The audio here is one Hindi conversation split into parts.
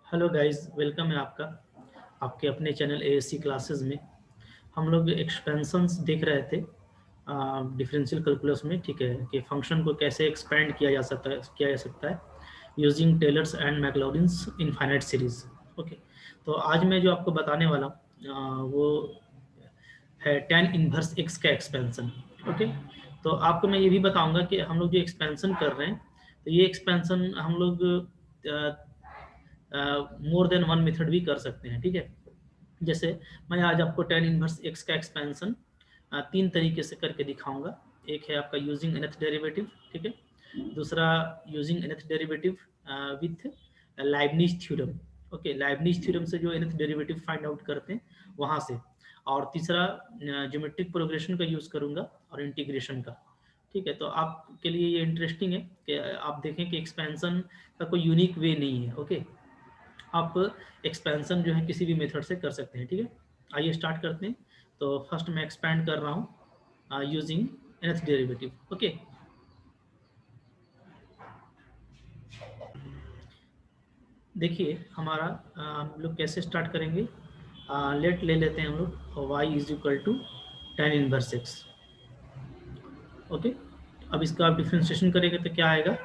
हेलो गाइस, वेलकम है आपका आपके अपने चैनल एएससी क्लासेस में। हम लोग एक्सपेंशंस देख रहे थे डिफरेंशियल कैलकुलस में। ठीक है कि फंक्शन को कैसे एक्सपेंड किया जा सकता है using Taylor's and Maclaurin's infinite series. Okay, तो आज मैं जो आपको बताने वाला हूँ वो है tan इनवर्स x का एक्सपेंशन। ओके, तो आपको मैं ये भी बताऊंगा कि हम लोग जो एक्सपेंशन कर रहे हैं तो ये एक्सपेंशन हम लोग मोर देन वन मेथड भी कर सकते हैं। ठीक है, जैसे मैं आज आपको tan इनवर्स x का एक्सपेंशन तीन तरीके से करके दिखाऊंगा। एक है आपका यूजिंग nth डेरिवेटिव, ठीक है। दूसरा using nth derivative with Leibniz theorem. Okay, Leibniz theorem से जो nth डेरिवेटिव फाइंड आउट करते हैं वहां से। और तीसरा ज्योमेट्रिक प्रोग्रेशन का यूज करूंगा और इंटीग्रेशन का। ठीक है, तो आपके लिए ये इंटरेस्टिंग है कि आप देखें कि एक्सपेंशन का कोई यूनिक वे नहीं है। ओके, आप एक्सपेंशन जो है किसी भी मेथड से कर सकते हैं। ठीक है, आइए स्टार्ट करते हैं। तो फर्स्ट मैं एक्सपेंड कर रहा हूँ यूजिंग nth डेरिवेटिव। ओके, देखिए हमारा हम लोग कैसे स्टार्ट करेंगे। लेट ले लेते हैं हम लोग y is equal to tan inverse x। Okay, अब इसका आप डिफ्रेंशिएशन करेंगे तो क्या आएगा,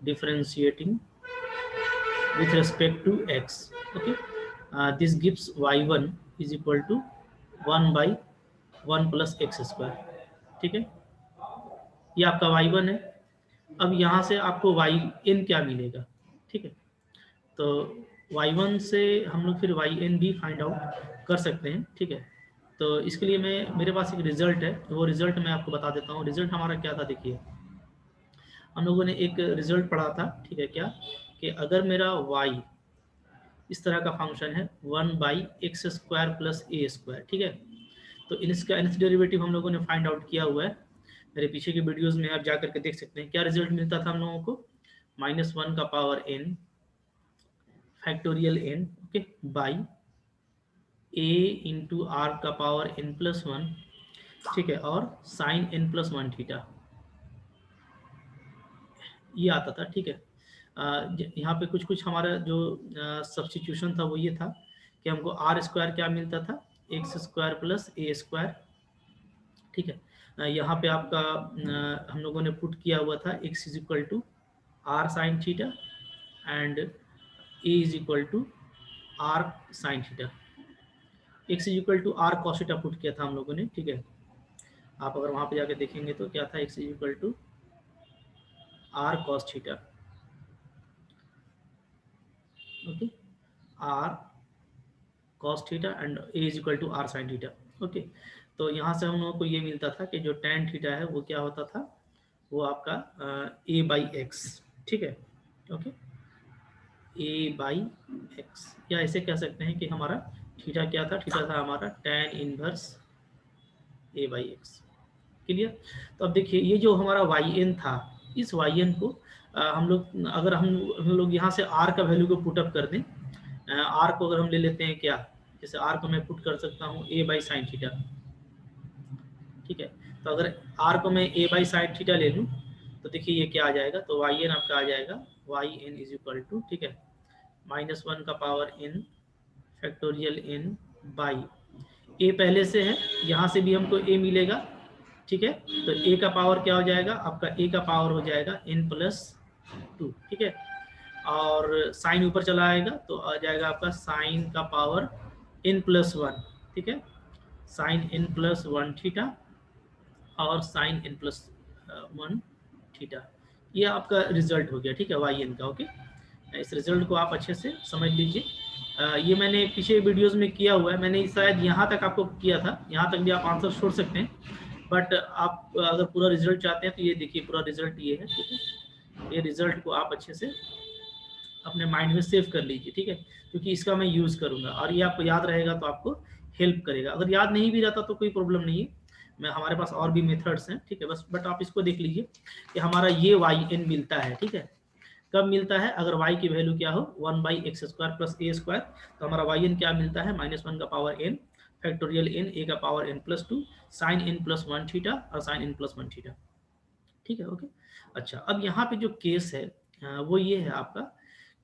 differentiating with respect to x. Okay, this gives y1 is equal to 1 by 1 plus x square। ठीक है, ये आपका y1 है। अब यहाँ से आपको yn क्या मिलेगा। ठीक है, तो y1 से हम लोग फिर yn भी फाइंड आउट कर सकते हैं। ठीक है, तो इसके लिए मैं मेरे पास एक रिजल्ट है, वो रिजल्ट मैं आपको बता देता हूँ। रिजल्ट हमारा क्या था, देखिए हम लोगों ने एक रिजल्ट पढ़ा था। ठीक है, क्या कि अगर मेरा y इस तरह का फंक्शन है 1/x² प्लस a²। ठीक है, तो इसका nth डेरिवेटिव हम लोगों ने फाइंड आउट किया हुआ है। मेरे पीछे के वीडियोस में आप जा करके देख सकते हैं क्या रिजल्ट मिलता था हम लोगों को। -1 का power n factorial n, okay, by a into r का पावर n+1। ठीक है, और साइन n+1 थीटा ये आता था। ठीक है, यहाँ पे कुछ कुछ हमारा जो सब्स्टिट्यूशन था वो ये था कि हमको r² क्या मिलता था, x² प्लस a²। ठीक है, यहाँ पे आपका हम लोगों ने पुट किया हुआ था x is equal to r sine theta and a is equal to r sine theta. x is equal to r cos theta put किया था हम लोगों ने। ठीक है, आप अगर वहाँ पे जाके देखेंगे तो क्या था, x is equal to r cos theta. Okay, r cos theta and a is equal to r sine theta. Okay, तो यहाँ से हम लोगों को ये मिलता था कि जो tan थीटा है वो क्या होता था, वो आपका a/x। ठीक है, ओके, a/x, या ऐसे कह सकते हैं कि हमारा थीटा क्या था, थीटा था हमारा tan इनवर्स a/x। क्लियर। तो अब देखिए ये जो हमारा yn था, इस yn को हम लोग अगर हम लोग यहाँ से r का वैल्यू को पुटअप कर दें, r को अगर हम ले लेते हैं क्या, जैसे r को मैं पुट कर सकता हूँ a/sin थीटा। ठीक है, तो अगर r को मैं a/sin थीटा ले लूँ तो देखिए ये क्या आ जाएगा, तो yn आपका आ जाएगा yn इज इक्वल टू, ठीक है, -1 का power n factorial n by a पहले से है, यहाँ से भी हमको a मिलेगा। ठीक है, तो a का पावर क्या हो जाएगा आपका, a का पावर हो जाएगा n+2। ठीक है, और साइन ऊपर चला आएगा तो आ जाएगा आपका साइन का पावर n+1। ठीक है, साइन n+1 थीटा और साइन n+1 थीटा, ये आपका रिजल्ट हो गया। ठीक है, वाई एन का। ओके, इस रिजल्ट को आप अच्छे से समझ लीजिए। ये मैंने पीछे वीडियोस में किया हुआ है, मैंने शायद यहाँ तक आपको किया था, यहाँ तक भी आप आंसर छोड़ सकते हैं। बट आप अगर पूरा रिजल्ट चाहते हैं तो ये देखिए पूरा रिजल्ट ये है। ठीक है, ये रिजल्ट को आप अच्छे से अपने माइंड में सेव कर लीजिए। ठीक है, क्योंकि इसका मैं यूज़ करूँगा और ये आपको याद रहेगा तो आपको हेल्प करेगा। अगर याद नहीं भी रहता तो कोई प्रॉब्लम नहीं है, मैं हमारे पास और भी मेथड्स हैं। ठीक है, बस बट आप इसको देख लीजिए कि हमारा ये वाई एन मिलता है। ठीक है, कब मिलता है, अगर y की वैल्यू क्या हो 1/x² प्लस a², तो हमारा वाई एन क्या मिलता है, -1 का power n factorial n, a का power n+2 sine n+1 theta और साइन n+1 थीटा। ठीक है, ओके। अच्छा, अब यहाँ पे जो केस है वो ये है आपका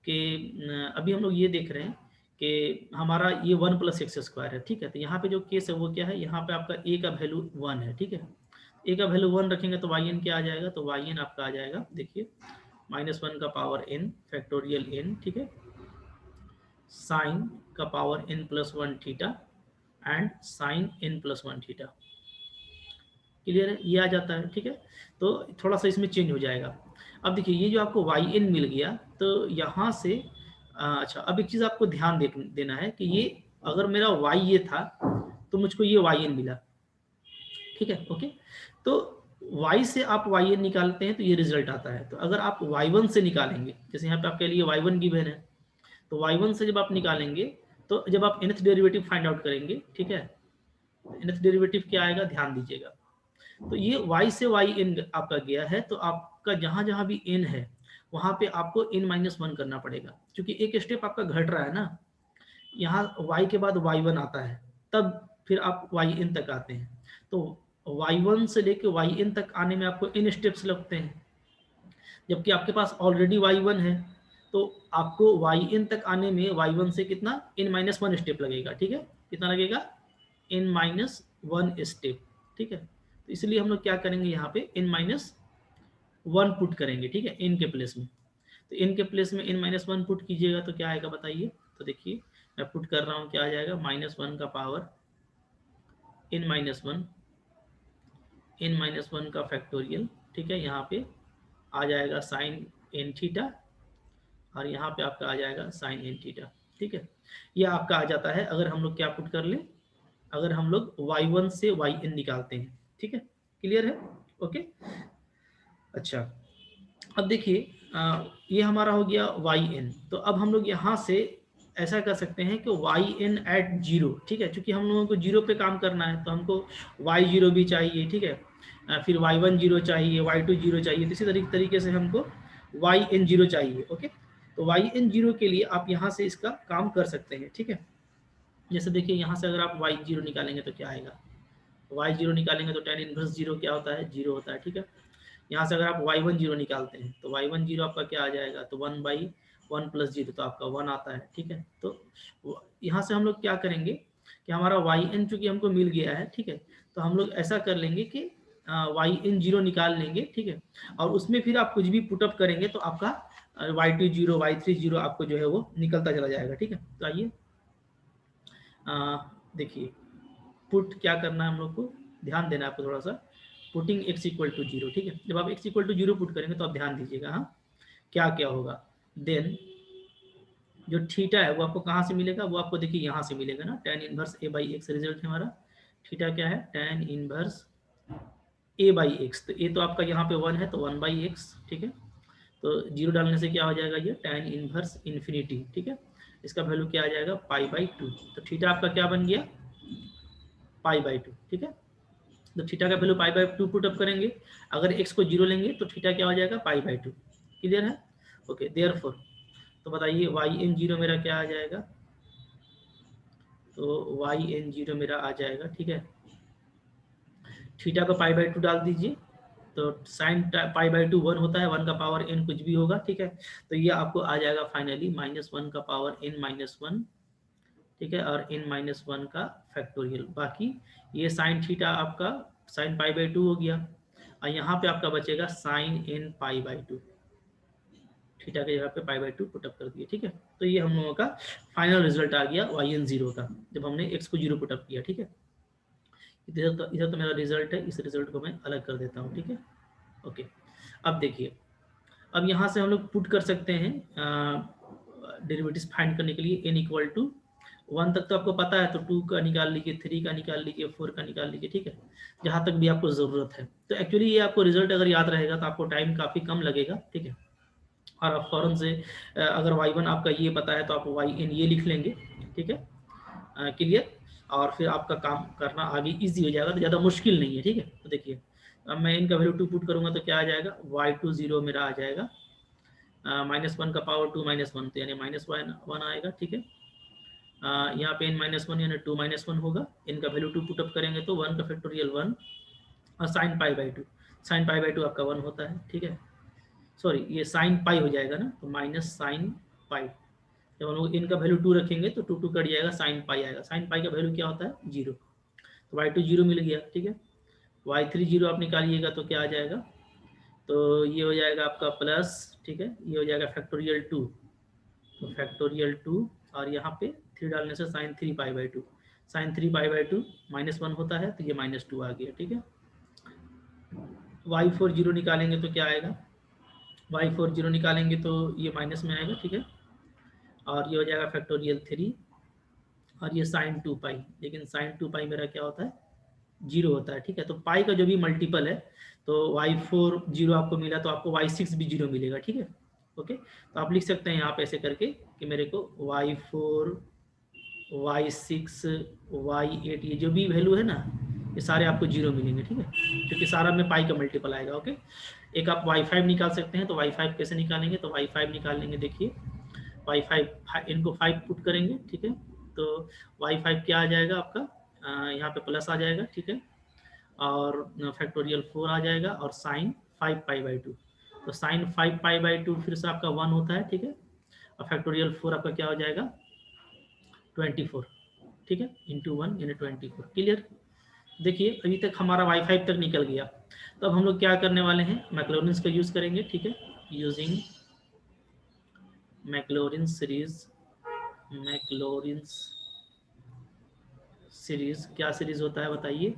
कि अभी हम लोग ये देख रहे हैं कि हमारा ये 1 प्लस एक्स स्क्वायर है, ठीक है। तो यहाँ पे जो केस है वो क्या है, यहाँ पे आपका ए का वैल्यू 1 है, ठीक है। ए का वैल्यू 1 रखेंगे तो वाई एन क्या आ जाएगा, तो वाई एन आपका आ जाएगा, देखिए -1 का पावर एन फैक्टोरियल एन, ठीक है, साइन का power n plus 1 theta and sine n plus 1 theta. Clear है, ये आ जाता है, ठीक है। तो थोड़ा सा इसमें चेंज हो जाएगा। अब देखिए ये जो आपको वाई एन मिल गया, तो यहाँ से अच्छा, अब एक चीज़ आपको ध्यान देना है कि ये अगर मेरा वाई ये था तो मुझको ये वाई एन मिला, ठीक है, ओके। तो y से आप वाई एन निकालते हैं तो ये रिजल्ट आता है। तो अगर आप y1 से निकालेंगे, जैसे यहाँ पे आपके लिए y1 गिवन है, तो y1 से जब आप निकालेंगे तो जब आप nth डेरिवेटिव फाइंड आउट करेंगे, ठीक है, nth डेरिवेटिव क्या आएगा ध्यान दीजिएगा। तो ये y से yn आपका गया है, तो आपका जहां जहां भी n है वहां पे आपको n-1 करना पड़ेगा, क्योंकि एक स्टेप आपका घट रहा है ना, यहाँ y के बाद y1 आता है, तब फिर आप yn तक आते हैं। तो y1 से लेके yn तक आने में आपको n स्टेप्स लगते हैं, जबकि आपके पास ऑलरेडी y1 है, तो आपको yn तक आने में y1 से कितना n-1 स्टेप लगेगा, ठीक है। कितना लगेगा, n-1 स्टेप, ठीक है। तो इसलिए हम लोग क्या करेंगे, यहाँ पे n-1 पुट करेंगे, ठीक है, n के प्लेस में। तो n के प्लेस में n-1 पुट कीजिएगा तो क्या आएगा बताइए। तो देखिए मैं पुट कर रहा हूँ, क्या आ जाएगा, -1 का पावर n-1 n-1 का फैक्टोरियल, ठीक है। यहाँ पे आ जाएगा साइन n थीटा और यहाँ पे आपका आ जाएगा साइन n थीटा, ठीक है। ये आपका आ जाता है अगर हम लोग क्या पुट कर ले, अगर हम लोग y1 से yn निकालते हैं, ठीक है। क्लियर है, ओके। अच्छा, अब देखिए ये हमारा हो गया yn। तो अब हम लोग यहाँ से ऐसा कर सकते हैं कि yn एट 0, ठीक है, क्योंकि हम लोगों को 0 पे काम करना है, तो हमको y0 भी चाहिए, ठीक है, फिर y1 0 चाहिए, y2 0 चाहिए, तो इसी तरीके से हमको yn 0 चाहिए, ओके। तो yn 0 के लिए आप यहाँ से इसका काम कर सकते हैं, ठीक है। जैसे देखिए यहाँ से अगर आप y0 निकालेंगे तो क्या आएगा, y0 निकालेंगे तो tan इनवर्स 0 क्या होता है, 0 होता है, ठीक है। यहाँ से अगर आप y1 0 निकालते हैं तो y1 0 आपका क्या आ जाएगा, तो 1/1 प्लस 0, तो आपका 1 आता है, ठीक है। तो यहाँ से हम लोग क्या करेंगे कि हमारा yn चूंकि हमको मिल गया है, ठीक है, तो हम लोग ऐसा कर लेंगे कि yn 0 निकाल लेंगे, ठीक है, और उसमें फिर आप कुछ भी पुटअप करेंगे तो आपका y2 0 y3 0 आपको जो है वो निकलता चला जाएगा, ठीक है। तो आइए देखिए पुट क्या करना है हम लोग को, ध्यान देना है आपको थोड़ा सा, पुटिंग x इक्वल टू 0, ठीक है। जब आप x इक्वल टू 0 पुट करेंगे तो आप ध्यान दीजिएगा, हाँ क्या क्या होगा, देन जो थीटा है वो आपको कहाँ से मिलेगा, वो आपको देखिए यहाँ से मिलेगा ना, tan inverse a by x result है हमारा। थीटा क्या है, tan inverse a by x, तो a तो आपका यहाँ पे 1 है तो 1/x, ठीक है। तो 0 डालने से क्या हो जाएगा, ये tan इनवर्स इन्फिनिटी, ठीक है, इसका वैल्यू क्या आ जाएगा, π/2। तो थीटा आपका क्या बन गया, π/2, ठीक है। तो थीटा का वैल्यू π/2 पुट अप करेंगे, अगर x को 0 लेंगे तो थीटा क्या हो जाएगा, π/2। क्लियर है, ओके। देयरफॉर तो बताइए yn 0 मेरा क्या आ जाएगा, तो yn 0 मेरा आ जाएगा, ठीक है। थीटा को π/2 डाल दीजिए, तो साइन π/2 1 होता है, 1 का पावर n कुछ भी होगा, ठीक है। तो ये आपको आ जाएगा फाइनली -1 का पावर n-1, ठीक है, और n-1 का फैक्टोरियल। बाकी ये साइन थीटा आपका साइन π/2 हो गया, और यहाँ पे आपका बचेगा साइन n π/2, थीटा के जगह पे π/2 पुटअप कर दिए, ठीक है। तो ये हम लोगों का फाइनल रिजल्ट आ गया yn 0 का, जब हमने x को 0 पुटअप किया, ठीक है। इधर तो मेरा रिजल्ट है, इस रिजल्ट को मैं अलग कर देता हूँ, ठीक है, ओके। अब देखिए, अब यहाँ से हम लोग पुट कर सकते हैं डेरिवेटिव्स फाइंड करने के लिए n इक्वल टू 1 तक तो आपको पता है, तो 2 का निकाल लीजिए, 3 का निकाल लीजिए, 4 का निकाल लीजिए, ठीक है, जहाँ तक भी आपको ज़रूरत है। तो एक्चुअली ये आपको रिजल्ट अगर याद रहेगा तो आपको टाइम काफ़ी कम लगेगा, ठीक है। और आप फ़ौरन से अगर y1 आपका ये पता है तो आप yn ये लिख लेंगे, ठीक है, क्लियर। और फिर आपका काम करना आगे इजी हो जाएगा, तो ज़्यादा मुश्किल नहीं है, ठीक है। तो देखिए अब मैं इनका वैल्यू 2 पुट करूँगा तो क्या आ जाएगा, y2 0 मेरा आ जाएगा -1 का पावर 2 -1, तो यानी -1 आएगा, ठीक है। यहाँ पे n-1 यानी 2 -1 होगा, इनका वैल्यू 2 पुटअप करेंगे तो 1 का फैक्टोरियल 1 और साइन π/2, साइन π/2 आपका 1 होता है, ठीक है। सॉरी ये साइन पाई हो जाएगा ना, तो माइनस साइन पाई। जब हम लोग इन का वैल्यू 2 रखेंगे तो 2 कट जाएगा, साइन पाई आएगा। साइन पाई का वैल्यू क्या होता है? 0। तो y2 0 मिल गया, ठीक है। y3 0 आप निकालिएगा तो क्या आ जाएगा? तो ये हो जाएगा आपका प्लस, ठीक है, ये हो जाएगा फैक्टोरियल 2, तो फैक्टोरियल 2, और यहाँ पे 3 डालने से sine 3 pi by 2, sine 3 pi by 2 -1 होता है, तो ये -2 आ गया, ठीक है। y4 0 निकालेंगे तो क्या आएगा? y4 0 निकालेंगे तो ये माइनस में आएगा, ठीक है। और ये हो जाएगा फैक्टोरियल 3, और ये साइन 2 पाई, लेकिन साइन 2 पाई मेरा क्या होता है? 0 होता है, ठीक है। तो पाई का जो भी मल्टीपल है, तो y4 0 आपको मिला तो आपको y6 भी 0 मिलेगा, ठीक है। ओके, तो आप लिख सकते हैं यहाँ पे ऐसे करके कि मेरे को y4 y6 y8 ये जो भी वैल्यू है ना, ये सारे आपको 0 मिलेंगे, ठीक है, क्योंकि सारा में पाई का मल्टीपल आएगा। ओके, एक आप y5 निकाल सकते हैं, तो y5 कैसे निकालेंगे? तो y5 निकालेंगे, देखिए y5 इनको 5 पुट करेंगे, ठीक है। तो y5 क्या आ जाएगा आपका? यहाँ पे प्लस आ जाएगा, ठीक है, और फैक्टोरियल 4 आ जाएगा, और साइन 5 पाई बाई 2, तो साइन 5 पाई बाई 2 फिर से आपका 1 होता है, ठीक है, और फैक्टोरियल 4 आपका क्या हो जाएगा? 24, ठीक है, इंटू 1 यानी 24। क्लियर? देखिए अभी तक हमारा y5 तक निकल गया। तो अब हम लोग क्या करने वाले हैं? मैक्लॉरिन्स का यूज़ करेंगे, ठीक है, यूजिंग मैक्लॉरिन सीरीज। मैक्लॉरिन्स सीरीज क्या सीरीज होता है बताइए?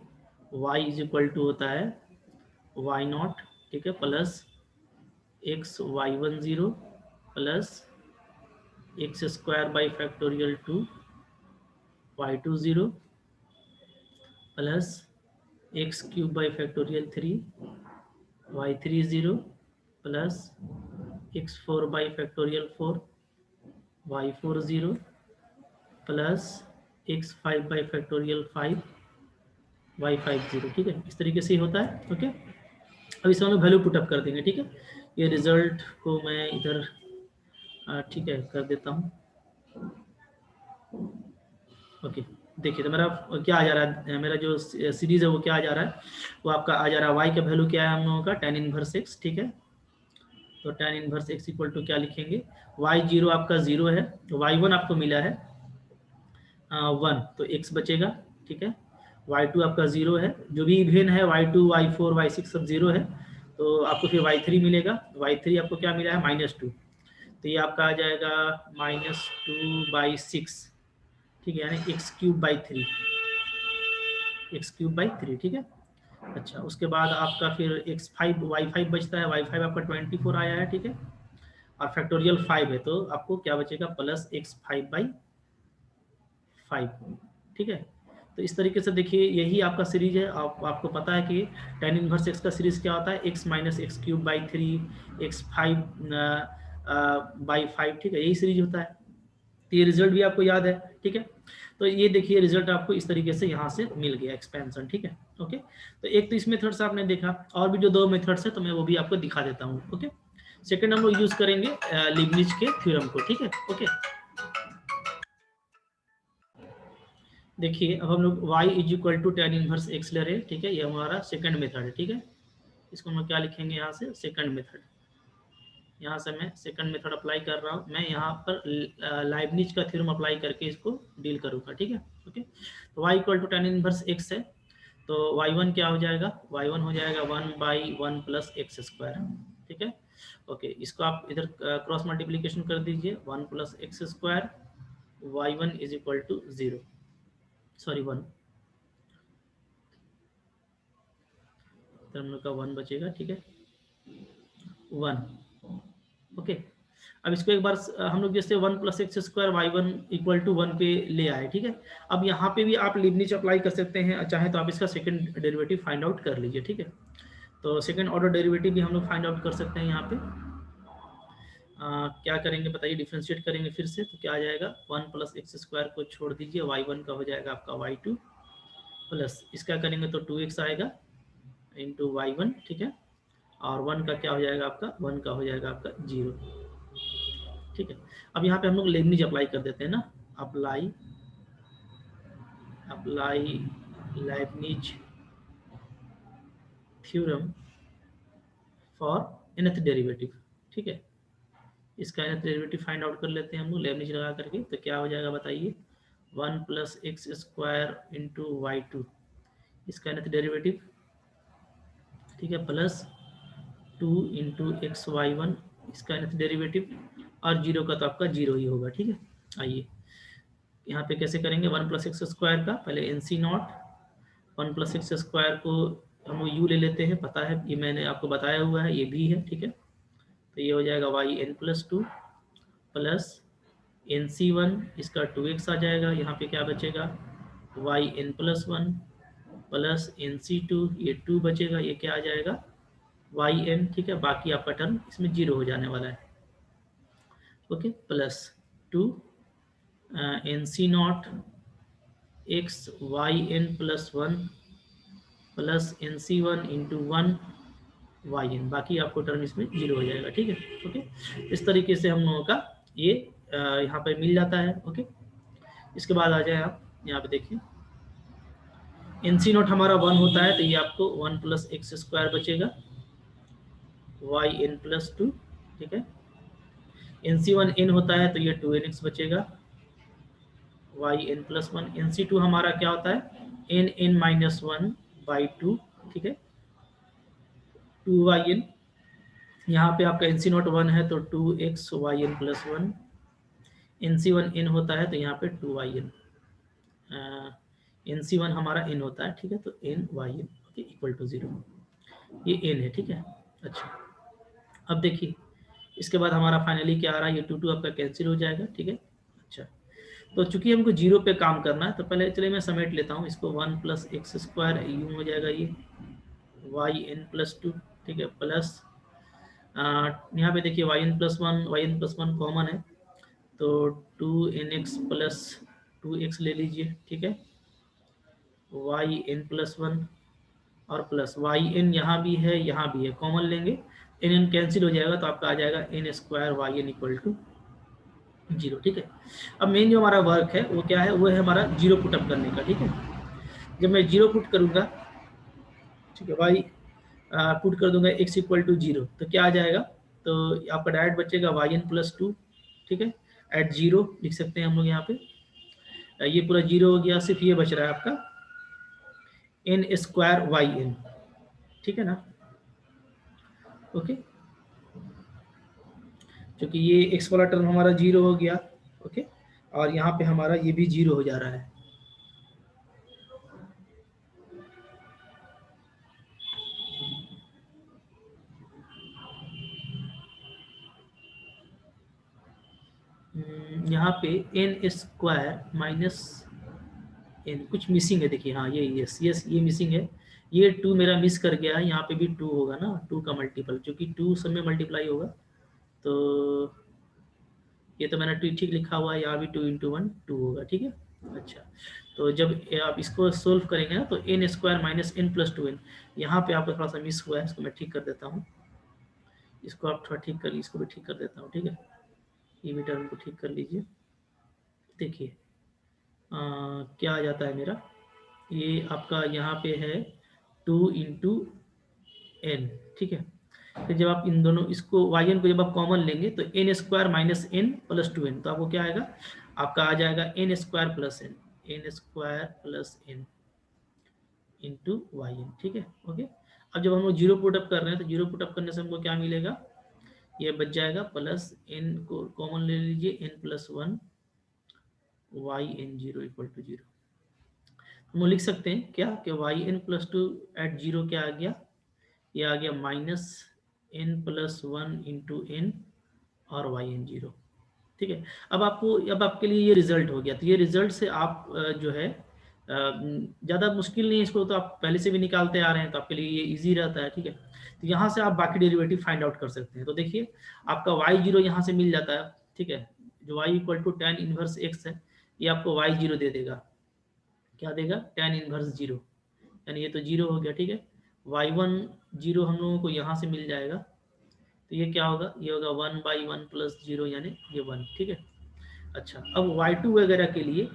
y इज इक्वल टू होता है y0, ठीक है, plus x y1 0 plus x square by factorial 2 y2 0 plus x cube by factorial 3 y3 0 plus x4 by factorial 4 y4 0 plus x5 by factorial 5 y5 0, ठीक है, इस तरीके से ही होता है। ओके, अब इसमें हम वैल्यू पुटअप कर देंगे, ठीक है। ये रिजल्ट को मैं इधर ठीक है कर देता हूँ। ओके, देखिए तो मेरा क्या आ जा रहा है? मेरा जो सीरीज है वो क्या आ जा रहा है? वो आपका आ जा रहा है y का वैल्यू क्या है हम लोगों का? tan इनवर्स x, ठीक है। तो tan inverse x equal to क्या लिखेंगे? y0 आपका 0 है, तो y1 आपको मिला है 1, तो x बचेगा, ठीक है। y2 आपका 0 है, जो भी इवेन है y2 y4 y6 सब 0 है, तो आपको फिर y3 मिलेगा। y3 आपको क्या मिला है? -2, तो ये आपका आ जाएगा -2/6, ठीक है, यानी x cube by 3, x cube by 3, ठीक है। अच्छा, उसके बाद आपका फिर x5 y5 बचता है, y5 आपका 24 आया है, ठीक है, और फैक्टोरियल 5 है, तो आपको क्या बचेगा? प्लस x5/5, ठीक है। तो इस तरीके से देखिए यही आपका सीरीज है। आपको पता है कि tan इनवर्स x का सीरीज क्या होता है? x minus x cube by 3 x5/5, ठीक है, यही सीरीज होता है। तो ये रिजल्ट भी आपको याद है, ठीक है। तो ये देखिए रिजल्ट आपको इस तरीके से यहाँ से मिल गया, एक्सपेंशन, ठीक है। ओके, तो एक तो इस मेथड से आपने देखा, और भी जो 2 मेथड्स है तो मैं वो भी आपको दिखा देता हूँ। ओके, सेकंड हम लोग यूज करेंगे लीबनिज के थ्योरम को, ठीक है। ओके, देखिए अब हम लोग y is equal to tan inverse x ले रहे हैं, ठीक है, ये हमारा सेकंड मेथड है, ठीक है। इसको हम क्या लिखेंगे यहाँ से? Second method. यहाँ से मैं सेकंड मेथड अप्लाई कर रहा हूँ, मैं यहाँ पर लाइबनिज का थ्योरम अप्लाई करके इसको डील करूँगा, ठीक है। ओके, तो y equal to tan inverse x है, तो y1 क्या हो जाएगा? y1 हो जाएगा 1/1 प्लस एक्स स्क्वायर, ठीक है। ओके, इसको आप इधर क्रॉस मल्टीप्लीकेशन कर दीजिए, 1 plus x square, y1 is equal to 0, sorry 1, तो हम लोग का 1 बचेगा, ठीक है, 1। ओके, अब इसको एक बार हम लोग जैसे 1 plus x square y1 equal to 1 पे ले आए, ठीक है। अब यहाँ पे भी आप लीबनिज अप्लाई कर सकते हैं, चाहे तो आप इसका सेकंड डेरिवेटिव फाइंड आउट कर लीजिए, ठीक है। तो सेकंड ऑर्डर डेरिवेटिव भी हम लोग फाइंड आउट कर सकते हैं यहाँ पे। क्या करेंगे बताइए? डिफ्रेंशिएट करेंगे फिर से, तो क्या आ जाएगा? 1 प्लस एक्स स्क्वायर को छोड़ दीजिए, y1 का हो जाएगा आपका y2, प्लस इसका करेंगे तो 2x आएगा इंटू y1, ठीक है, और 1 का क्या हो जाएगा आपका? 1 का हो जाएगा आपका 0, ठीक है। अब यहाँ पे हम लोग लेबनिज अप्लाई कर देते हैं ना, apply Lebanese theorem for nth derivative, ठीक है। इसका डेरिवेटिव फाइंड आउट कर लेते हैं हम लोग लेबनिज लगा करके। तो क्या हो जाएगा बताइए, 1 plus x square into y two, इसका डेरिवेटिव, ठीक है, plus 2 into x y one, इसका डेरिवेटिव, और जीरो का तो आपका जीरो ही होगा। ठीक है, आइए यहाँ पे कैसे करेंगे, 1 प्लस एक्स स्क्वायर का पहले n c not, 1 plus x square को हम यू ले लेते हैं, पता है ये मैंने आपको बताया हुआ है, ये भी है। ठीक है, तो ये हो जाएगा y n plus two plus n c one, इसका 2x आ जाएगा, यहाँ पे क्या बचेगा, y n plus one plus n c two, ये 2 बचेगा, ये क्या आ जाएगा, वाई एन। ठीक है, बाकी आपका टर्म इसमें जीरो हो जाने वाला है। Okay, plus 2 n c not x y n plus one plus n c one into one y n, बाकी आपको टर्म इसमें जीरो हो जाएगा। ठीक है, ओके, इस तरीके से हम लोगों का ये यहाँ पे मिल जाता है। ओके, इसके बाद आ जाए आप यहाँ पे देखिए, एन सी नॉट हमारा 1 होता है, तो ये आपको 1 प्लस एक्स स्क्वायर बचेगा वाई एन प्लस टू। ठीक है, एन सी वन एन होता है, तो ये 2nx बचेगा y n plus one. N c two हमारा क्या होता है, n n minus one by two. ठीक है, 2yn, यहाँ पे आपका एन सी नॉट 1 है तो 2x y n plus one, n c one n होता है तो यहाँ पे 2yn, एन सी वन हमारा n होता है। ठीक है, तो n y n equal to 0, ये n है। ठीक है, अच्छा, अब देखिए इसके बाद हमारा फाइनली क्या आ रहा है, ये 2 आपका कैंसिल हो जाएगा। ठीक है, अच्छा, तो चूंकि हमको जीरो पे काम करना है, तो पहले चलिए मैं समेट लेता हूँ इसको, 1 प्लस एक्स स्क्वायर यूँ हो जाएगा ये वाई एन प्लस टू। ठीक है, प्लस यहाँ पे देखिए y n plus one common है, तो 2nx प्लस 2x ले लीजिए। ठीक है, वाई एन प्लस वन और प्लस वाई एन यहाँ भी है यहाँ भी है, कॉमन लेंगे, एन एन कैंसिल हो जाएगा, तो आपका आ जाएगा n square y n equal to 0। ठीक है, अब मेन जो हमारा वर्क है वो क्या है, वो है हमारा जीरो पुटअप करने का। ठीक है, जब मैं जीरो पुट करूँगा, ठीक है, वाई पुट कर दूंगा x इक्वल टू 0, तो क्या आ जाएगा, तो आपका डायरेक्ट बचेगा वाई एन प्लस टू। ठीक है, एट जीरो लिख सकते हैं हम लोग यहाँ पे, ये पूरा जीरो हो गया, सिर्फ ये बच रहा है आपका एन स्क्वायर वाई एन। ठीक है ना, ओके, क्योंकि ये एक्स वाला टर्म हमारा जीरो हो गया। ओके, और यहाँ पे हमारा ये भी जीरो हो जा रहा है। यहाँ पे एन स्क्वायर माइनस एन कुछ मिसिंग है, देखिए, हाँ ये यस यस ये मिसिंग है, ये 2 मेरा मिस कर गया है, यहाँ पे भी 2 होगा ना, 2 का मल्टीपल, क्योंकि 2 सब में मल्टीप्लाई होगा, तो ये तो मैंने 2 ठीक लिखा हुआ है, यहाँ भी 2 इंटू वन 2 होगा। ठीक है, अच्छा, तो जब आप इसको सोल्व करेंगे ना, तो n square minus n plus two n, यहाँ पे आपका थोड़ा सा मिस हुआ है, इसको मैं ठीक कर देता हूँ, इसको आप थोड़ा ठीक कर, इसको भी ठीक कर देता हूँ। ठीक है, ये भी टर्म को ठीक कर लीजिए, देखिए क्या आ जाता है मेरा, ये आपका यहाँ पे है 2 इंटू एन। ठीक है, फिर जब आप इन दोनों इसको वाई एन को जब आप कॉमन लेंगे, तो n square minus n plus two n, तो आपको क्या आएगा, आपका आ जाएगा n square plus n square plus n into y n. ठीक है, ओके, अब जब हम लोग जीरो पुटअप कर रहे हैं, तो जीरो पुटअप करने से हमको क्या मिलेगा, ये बच जाएगा, प्लस एन को कॉमन ले लीजिए, n plus one y n zero equal to 0। हम लिख सकते हैं क्या कि y n plus two at zero क्या आ गया, ये आ गया minus n plus one into n और वाई एन जीरो। ठीक है, अब आपको, अब आपके लिए ये रिजल्ट हो गया, तो ये रिजल्ट से आप जो है ज़्यादा मुश्किल नहीं है, इसको तो आप पहले से भी निकालते आ रहे हैं, तो आपके लिए ये इजी रहता है। ठीक है, तो यहाँ से आप बाकी डेरिवेटिव फाइंड आउट कर सकते हैं। तो देखिए आपका वाई जीरो यहाँ से मिल जाता है। ठीक है, जो y equal to ten inverse x है, ये आपको वाई जीरो दे देगा, क्या देगा, टेन इनवर्स जीरो, यानी ये तो जीरो हो गया। ठीक है, वाई वन जीरो हम लोगों को यहाँ से मिल जाएगा, तो ये क्या होगा, ये होगा 1/1 प्लस जीरो, यानी ये 1। ठीक है, अच्छा, अब y2 वगैरह के लिए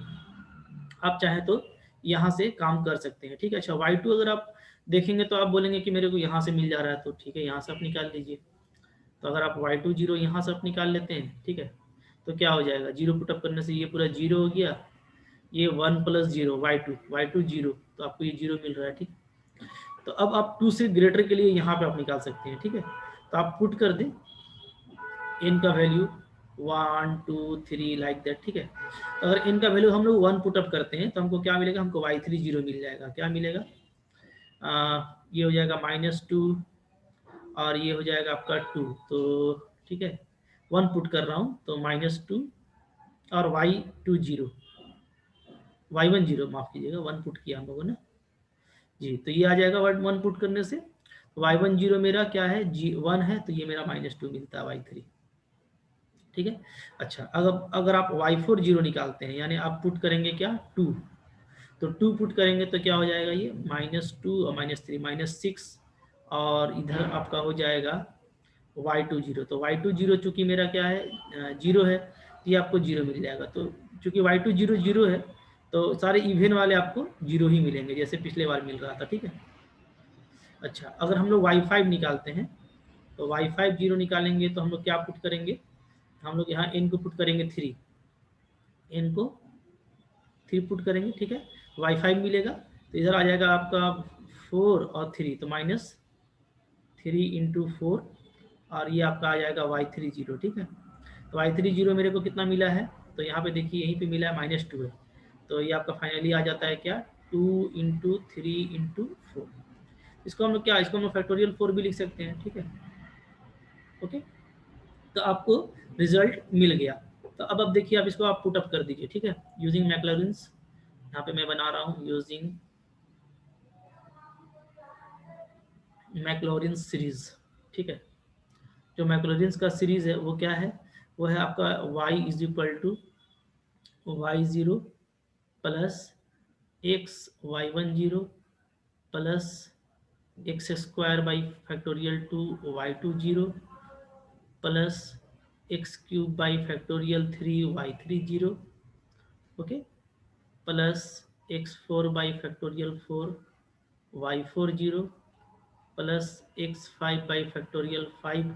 आप चाहें तो यहाँ से काम कर सकते हैं। ठीक है, अच्छा, y2 अगर आप देखेंगे तो आप बोलेंगे कि मेरे को यहाँ से मिल जा रहा है, तो ठीक है, यहाँ से आप निकाल लीजिए, तो अगर आप y2 0 यहाँ से आप निकाल लेते हैं, ठीक है, तो क्या हो जाएगा, जीरो पुटअप करने से ये पूरा जीरो हो गया, ये 1 प्लस जीरो y2 जीरो, तो आपको ये जीरो मिल रहा है, ठीक। तो अब आप 2 से ग्रेटर के लिए यहाँ पे आप निकाल सकते हैं, ठीक है। तो आप पुट कर दें n का वैल्यू 1 2 3 लाइक दैट, ठीक है। तो अगर n का वैल्यू हम लोग 1 पुटअप करते हैं तो हमको क्या मिलेगा, हमको y3 0 मिल जाएगा। क्या मिलेगा, ये हो जाएगा -2 और ये हो जाएगा आपका 2, तो ठीक है 1 पुट कर रहा हूँ तो -2 और y2 0, y1 0 माफ कीजिएगा, 1 पुट किया हम लोगों ने जी, तो ये आ जाएगा 1 पुट करने से y1 0 मेरा क्या है, g1 है, तो ये मेरा -2 मिलता है y3, ठीक है। अच्छा, अगर आप y4 0 निकालते हैं, यानी आप पुट करेंगे क्या 2, तो 2 पुट करेंगे तो क्या हो जाएगा, ये -2 और -3 -6 और इधर आपका हो जाएगा y2 0, तो y2 0 चूंकि मेरा क्या है जीरो है, तो ये आपको जीरो मिल जाएगा। तो चूंकि y2 0 जीरो है तो सारे इवन वाले आपको जीरो ही मिलेंगे, जैसे पिछले बार मिल रहा था, ठीक है। अच्छा, अगर हम लोग y5 निकालते हैं तो y5 0 निकालेंगे तो हम लोग क्या पुट करेंगे, हम लोग यहाँ n को पुट करेंगे 3, n को 3 पुट करेंगे, ठीक है, y5 मिलेगा, तो इधर आ जाएगा आपका 4 और 3, तो -3 इंटू 4 और ये आपका आ जाएगा y3 0, ठीक है। तो y3 0 मेरे को कितना मिला है, तो यहाँ पे देखिए यहीं पे मिला है -2 है, तो ये आपका फाइनली आ जाता है क्या 2 इंटू 3 इंटू 4, इसको हम लोग क्या, इसको हम लोग फैक्टोरियल 4 भी लिख सकते हैं, ठीक है, ओके। तो आपको रिजल्ट मिल गया। तो अब देखिए, अब इसको आप पुट अप कर दीजिए, ठीक है, यूजिंग मैक्लॉरिन्स, यहाँ पे मैं बना रहा हूँ यूजिंग मैक्लॉरिन्स सीरीज, ठीक है। जो मैक्लॉरिन्स का सीरीज है वो क्या है, वो है आपका y is equal to y0 plus x y1 0 plus x square by factorial 2 y2 0 plus x cube by factorial 3 y3 0, okay, plus x4 by factorial 4 y4 0 plus x5 by factorial 5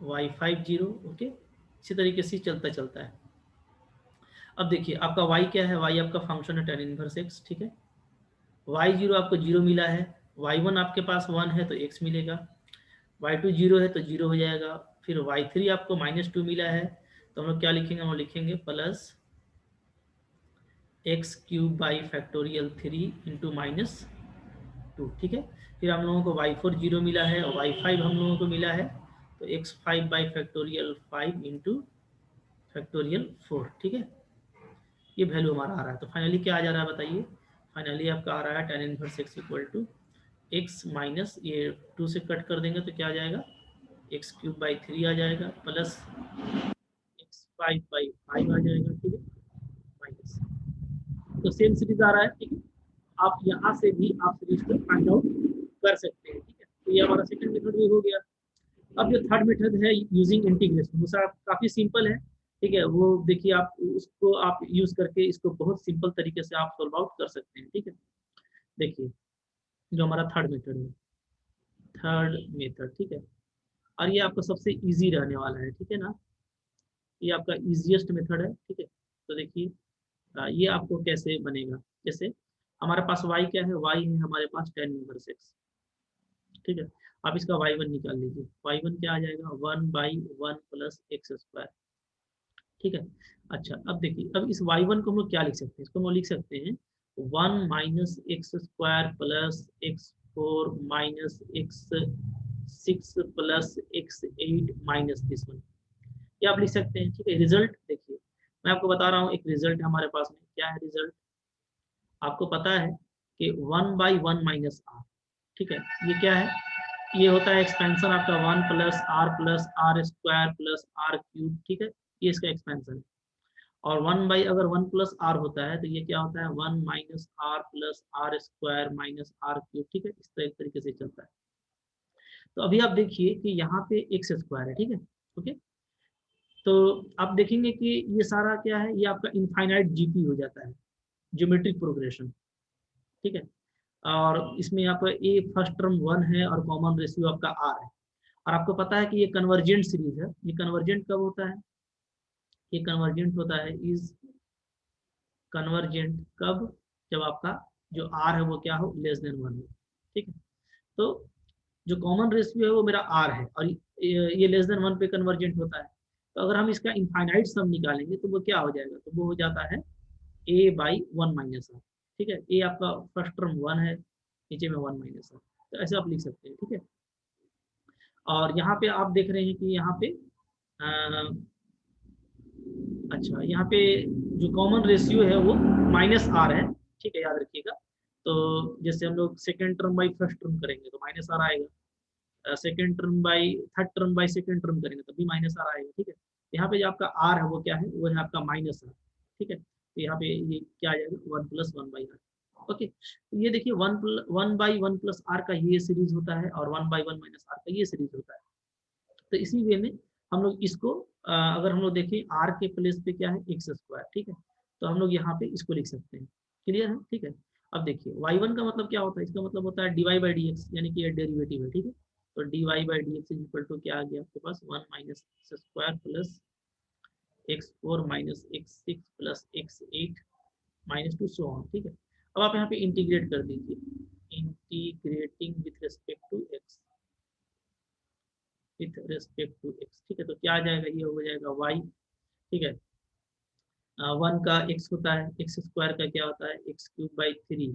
y5 0, okay. इसी तरीके से चलता चलता है। अब देखिए आपका y क्या है, y आपका फंक्शन है tan इनवर्स x, ठीक है। y0 आपको 0 मिला है, y1 आपके पास 1 है तो x मिलेगा, y2 0 है तो 0 हो जाएगा, फिर y3 आपको -2 मिला है, तो हम लोग क्या लिखेंगे, हम लोग लिखेंगे plus x cube by factorial 3 into -2, ठीक है। फिर हम लोगों को y4 0 मिला है और y5 हम लोगों को मिला है, तो x5 by factorial 5 into factorial 4, ठीक है। ये वैल्यू हमारा आ रहा है। तो फाइनली क्या आ जा रहा है बताइए, फाइनली आपका आ रहा है tan inverse x equal to x minus ये 2 से कट कर देंगे तो क्या आ जाएगा, एक्स क्यूब बाई 3 आ जाएगा प्लस x5 बाई 5 आ जाएगा, ठीक है, माइनस, तो सेम सीरीज आ रहा है, ठीक है। आप यहाँ से भी आप सीरीज को फाइंड आउट कर सकते हैं, ठीक है। तो ये हमारा सेकंड मेथड भी हो गया। अब जो थर्ड मेथड है यूजिंग इंटीग्रेशन, वो सर काफी सिंपल है, ठीक है। वो देखिए आप उसको आप यूज करके इसको बहुत सिंपल तरीके से आप सॉल्व आउट कर सकते हैं, ठीक है। देखिए जो हमारा थर्ड मेथड है, थर्ड मेथड, ठीक है, और ये आपका सबसे इजी रहने वाला है, ठीक है ना, ये आपका इजीएस्ट मेथड है, ठीक है। तो देखिए ये आपको कैसे बनेगा, जैसे हमारे पास y क्या है, y है हमारे पास tan इनवर्स x, ठीक है। आप इसका y1 निकाल लीजिए, y1 क्या आ जाएगा 1/1 प्लस एक्स स्क्वायर, ठीक है। अच्छा, अब देखिए, अब इस y1 को हम लोग क्या लिख सकते हैं, इसको हम लोग लिख सकते हैं 1 minus x square plus x4 minus x6 plus x8 minus this one, ये आप लिख सकते हैं, ठीक है। रिजल्ट देखिए, मैं आपको बता रहा हूँ, एक रिजल्ट हमारे पास में क्या है, रिजल्ट आपको पता है कि 1/1 माइनस आर, ठीक है, ये क्या है, ये होता है एक्सपेंशन आपका 1 plus r square plus r cube, ठीक है, ये इसका एक्सपेंशन है। और 1 बाई अगर 1 प्लस आर होता है तो ये क्या होता है 1 minus r plus r square minus r cube, ठीक है, इस तरीके से चलता है। तो अभी आप देखिए कि यहाँ पे एक्स स्क्वायर है, ठीक है, ओके। तो आप देखेंगे कि ये सारा क्या है, ये आपका इनफाइनाइट जीपी हो जाता है, ज्योमेट्रिक प्रोग्रेशन, ठीक है। और इसमें आपका ए फर्स्ट टर्म 1 है और कॉमन रेशियो आपका आर है। और आपको पता है कि ये कन्वर्जेंट सीरीज है। ये कन्वर्जेंट कब होता है? ये कन्वर्जेंट होता है, इज कन्वर्जेंट कब? जब आपका जो आर है वो क्या हो, लेस देन 1 हो। ठीक है, तो जो कॉमन रेशियो है वो मेरा आर है और ये लेस देन 1 पे कन्वर्जेंट होता है। तो अगर हम इसका इनफाइनाइट सम निकालेंगे तो वो क्या हो जाएगा, तो वो हो जाता है a बाई 1 माइनस आर। ठीक है, ए आपका फर्स्ट टर्म 1 है, नीचे में 1 माइनस आर, तो ऐसे आप लिख सकते हैं। ठीक है, और यहाँ पे आप देख रहे हैं कि यहाँ पे अच्छा, यहाँ पे जो कॉमन रेशियो है वो माइनस आर है। ठीक है, याद रखिएगा। तो जैसे हम लोग second term by first term करेंगे तो माइनस आर आएगा, second term by third term by second term करेंगे तब भी माइनस आर आएगा। ठीक है, यहाँ पे जो आपका आर है वो क्या है, वो है आपका माइनस आर। ठीक है, तो यहाँ पे ये क्या आ जाएगा, 1 प्लस 1 बाई आर। ओके, तो ये देखिए 1 बाई 1 प्लस आर का ये सीरीज होता है और 1 बाई 1 माइनस आर का ये सीरीज होता है। तो इसी वे में हम लोग इसको अगर हम लोग देखें आर के प्लेस पे क्या है, एक्स स्क्वायर। ठीक है, तो हम लोग यहाँ पे इसको लिख सकते हैं। क्लियर है? ठीक है, अब देखिए y1 का मतलब क्या होता है, इसका मतलब होता है dy बाई डी एक्स, यानी कि ये डेरिवेटिव है। ठीक है, तो dy by d x equal to क्या आ गया आपके पास, 1 minus x square plus x4 minus x6 plus x8 minus 2 so on. ठीक है, अब आप यहाँ पे इंटीग्रेट कर दीजिए, integrating with respect to x, with respect to x. ठीक है, तो क्या आ जाएगा, ये हो जाएगा y। ठीक है, 1 का x होता है, एक्स स्क्वायर का क्या होता है, एक्स क्यूब बाई 3,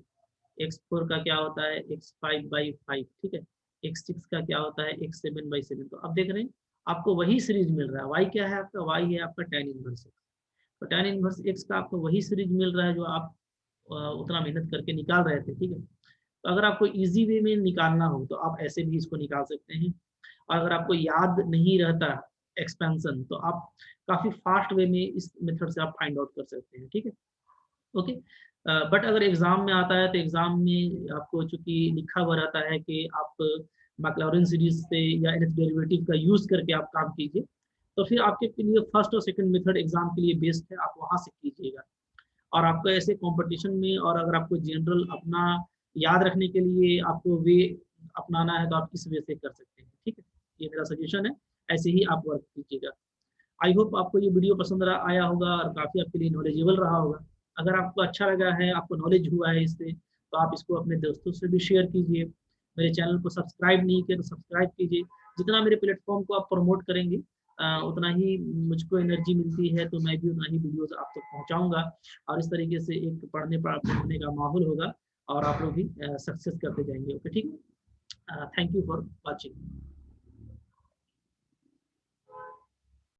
x4 का क्या होता है, x5 बाई 5। ठीक है, x6 का क्या होता है, x7 बाई 7। तो अब देख रहे हैं आपको वही सीरीज मिल रहा है। y क्या है आपका, y है आपका tan इनवर्स एक्स। तो tan इनवर्स एक्स का आपको वही सीरीज मिल रहा है जो आप उतना मेहनत करके निकाल रहे थे। ठीक है, तो अगर आपको इजी वे में निकालना हो तो आप ऐसे भी इसको निकाल सकते हैं, और अगर आपको याद नहीं रहता एक्सपेंशन तो आप काफ़ी फास्ट वे में इस मेथड से आप फाइंड आउट कर सकते हैं। ठीक है, ओके। बट अगर एग्जाम में आता है तो एग्जाम में आपको चूंकि लिखा हुआ रहता है कि आप मैक्लॉरिन सीरीज से या nth डेरिवेटिव का यूज करके आप काम कीजिए, तो फिर आपके लिए फर्स्ट और सेकंड मेथड एग्जाम के लिए बेस्ट है, आप वहां से कीजिएगा। और आपको ऐसे कंपटीशन में, और अगर आपको जनरल अपना याद रखने के लिए आपको वे अपनाना है तो आप इस वे से कर सकते हैं। ठीक है, ये मेरा सजेशन है, ऐसे ही आप वर्क कीजिएगा। आई होप आपको ये वीडियो पसंद आया होगा और काफ़ी आपके लिए नॉलेजेबल रहा होगा। अगर आपको अच्छा लगा है, आपको नॉलेज हुआ है इससे, तो आप इसको अपने दोस्तों से भी शेयर कीजिए। मेरे चैनल को सब्सक्राइब नहीं किया तो सब्सक्राइब कीजिए। जितना मेरे प्लेटफॉर्म को आप प्रमोट करेंगे उतना ही मुझको एनर्जी मिलती है, तो मैं भी उतना ही वीडियोस आप तक पहुंचाऊंगा, और इस तरीके से एक पढ़ने का माहौल होगा और आप लोग भी सक्सेस करते जाएंगे। ओके, ठीक है, थैंक यू फॉर वॉचिंग।